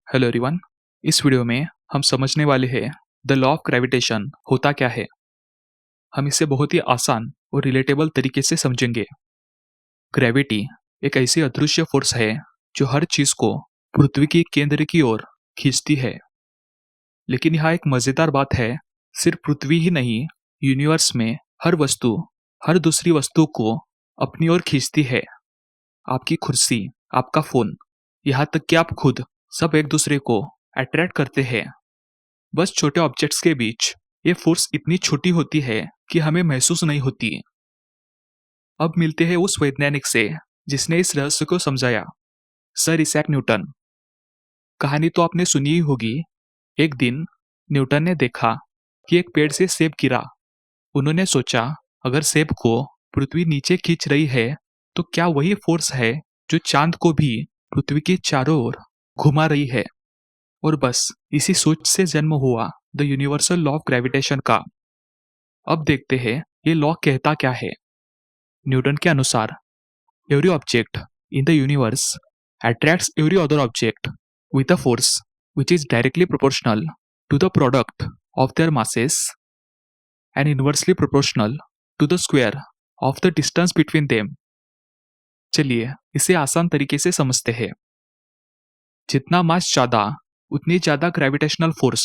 Hello everyone. इस video में हम समझने वाले हैं द लॉ ऑफ ग्रेविटेशन होता क्या है। हम इसे बहुत ही आसान और रिलेटेबल तरीके से समझेंगे। ग्रेविटी एक ऐसी अदृश्य फोर्स है जो हर चीज को पृथ्वी के केंद्र की ओर खींचती है। लेकिन यहाँ एक मजेदार बात है, सिर्फ पृथ्वी ही नहीं, यूनिवर्स में हर वस्तु हर दूसरी वस्तु को अपनी ओर खींचती है। आपकी कुर्सी, आपका फोन, यहाँ तक कि आप खुद, सब एक दूसरे को अट्रैक्ट करते हैं। बस छोटे ऑब्जेक्ट्स के बीच ये फोर्स इतनी छोटी होती है कि हमें महसूस नहीं होती। अब मिलते हैं उस वैज्ञानिक से जिसने इस रहस्य को समझाया, सर इसैक न्यूटन। कहानी तो आपने सुनी ही होगी। एक दिन न्यूटन ने देखा कि एक पेड़ से सेब गिरा। उन्होंने सोचा, अगर सेब को पृथ्वी नीचे खींच रही है तो क्या वही फोर्स है जो चांद को भी पृथ्वी के चारों ओर घुमा रही है। और बस इसी सोच से जन्म हुआ the universal law of gravitation का। अब देखते हैं ये लॉ कहता क्या है। न्यूटन के अनुसार every object in the universe attracts every other object with a force which is directly proportional to the product of their masses and inversely proportional to the square of the distance between them। चलिए इसे आसान तरीके से समझते हैं। जितना मास ज्यादा उतनी ज्यादा ग्रेविटेशनल फोर्स,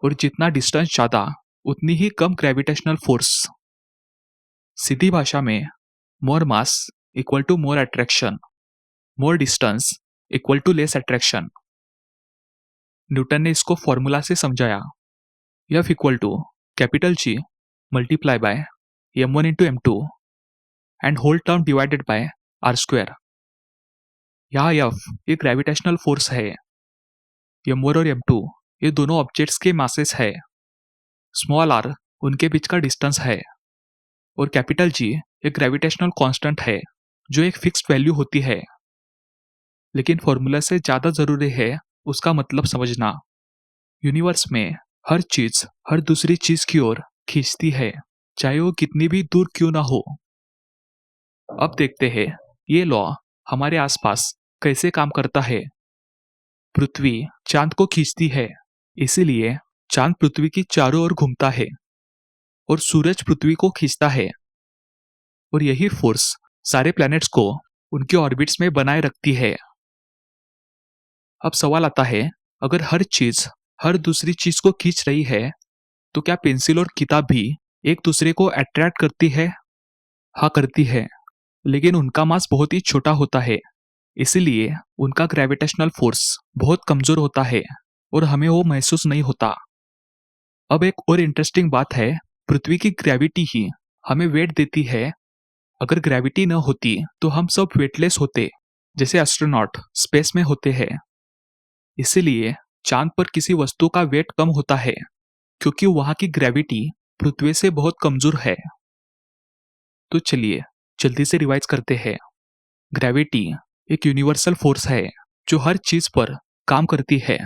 और जितना डिस्टेंस ज्यादा उतनी ही कम ग्रेविटेशनल फोर्स। सीधी भाषा में more mass equal to more attraction, more distance equal to less attraction. Newton ने इसको फॉर्मूला से समझाया, F equal to capital G multiply by m1 into m2 and whole term divided by r square. यहाँ F ये gravitational force है, m1 और m2 ये दोनों ऑब्जेक्ट्स के मासेस है, स्मॉल r उनके बीच का डिस्टेंस है, और कैपिटल G एक ग्रेविटेशनल कांस्टेंट है जो एक फिक्स्ड वैल्यू होती है। लेकिन फॉर्मूला से ज्यादा जरूरी है उसका मतलब समझना। यूनिवर्स में हर चीज हर दूसरी चीज की ओर खींचती है, चाहे वो कितनी भी दूर क्यों ना हो। अब देखते हैं ये लॉ हमारे आसपास कैसे काम करता है। पृथ्वी चांद को खींचती है, इसीलिए चांद पृथ्वी की चारों ओर घूमता है, और सूरज पृथ्वी को खींचता है, और यही फोर्स सारे प्लैनेट्स को उनके ऑर्बिट्स में बनाए रखती है। अब सवाल आता है, अगर हर चीज हर दूसरी चीज को खींच रही है तो क्या पेंसिल और किताब भी एक दूसरे को अट्रैक्ट करती है? हाँ करती है, लेकिन उनका मास बहुत ही छोटा होता है, इसीलिए उनका ग्रेविटेशनल फोर्स बहुत कमजोर होता है और हमें वो महसूस नहीं होता। अब एक और इंटरेस्टिंग बात है, पृथ्वी की ग्रेविटी ही हमें वेट देती है। अगर ग्रेविटी न होती तो हम सब वेटलेस होते, जैसे एस्ट्रोनॉट स्पेस में होते हैं। इसीलिए चांद पर किसी वस्तु का वेट कम होता है, क्योंकि वहां की ग्रेविटी पृथ्वी से बहुत कमजोर है। तो चलिए जल्दी से रिवाइज करते हैं। ग्रेविटी एक यूनिवर्सल फोर्स है जो हर चीज पर काम करती है।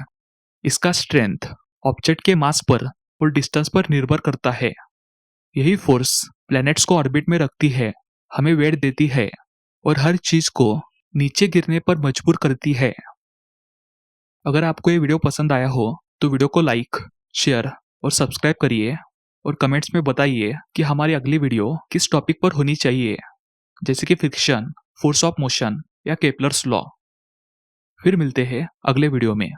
इसका स्ट्रेंथ ऑब्जेक्ट के मास पर और डिस्टेंस पर निर्भर करता है। यही फोर्स प्लैनेट्स को ऑर्बिट में रखती है, हमें वेट देती है, और हर चीज को नीचे गिरने पर मजबूर करती है। अगर आपको ये वीडियो पसंद आया हो तो वीडियो को लाइक, शेयर और सब्सक्राइब करिए, और कमेंट्स में बताइए कि हमारी अगली वीडियो किस टॉपिक पर होनी चाहिए, जैसे कि फ्रिक्शन, फोर्स ऑफ मोशन या केपलर्स लॉ। फिर मिलते हैं अगले वीडियो में।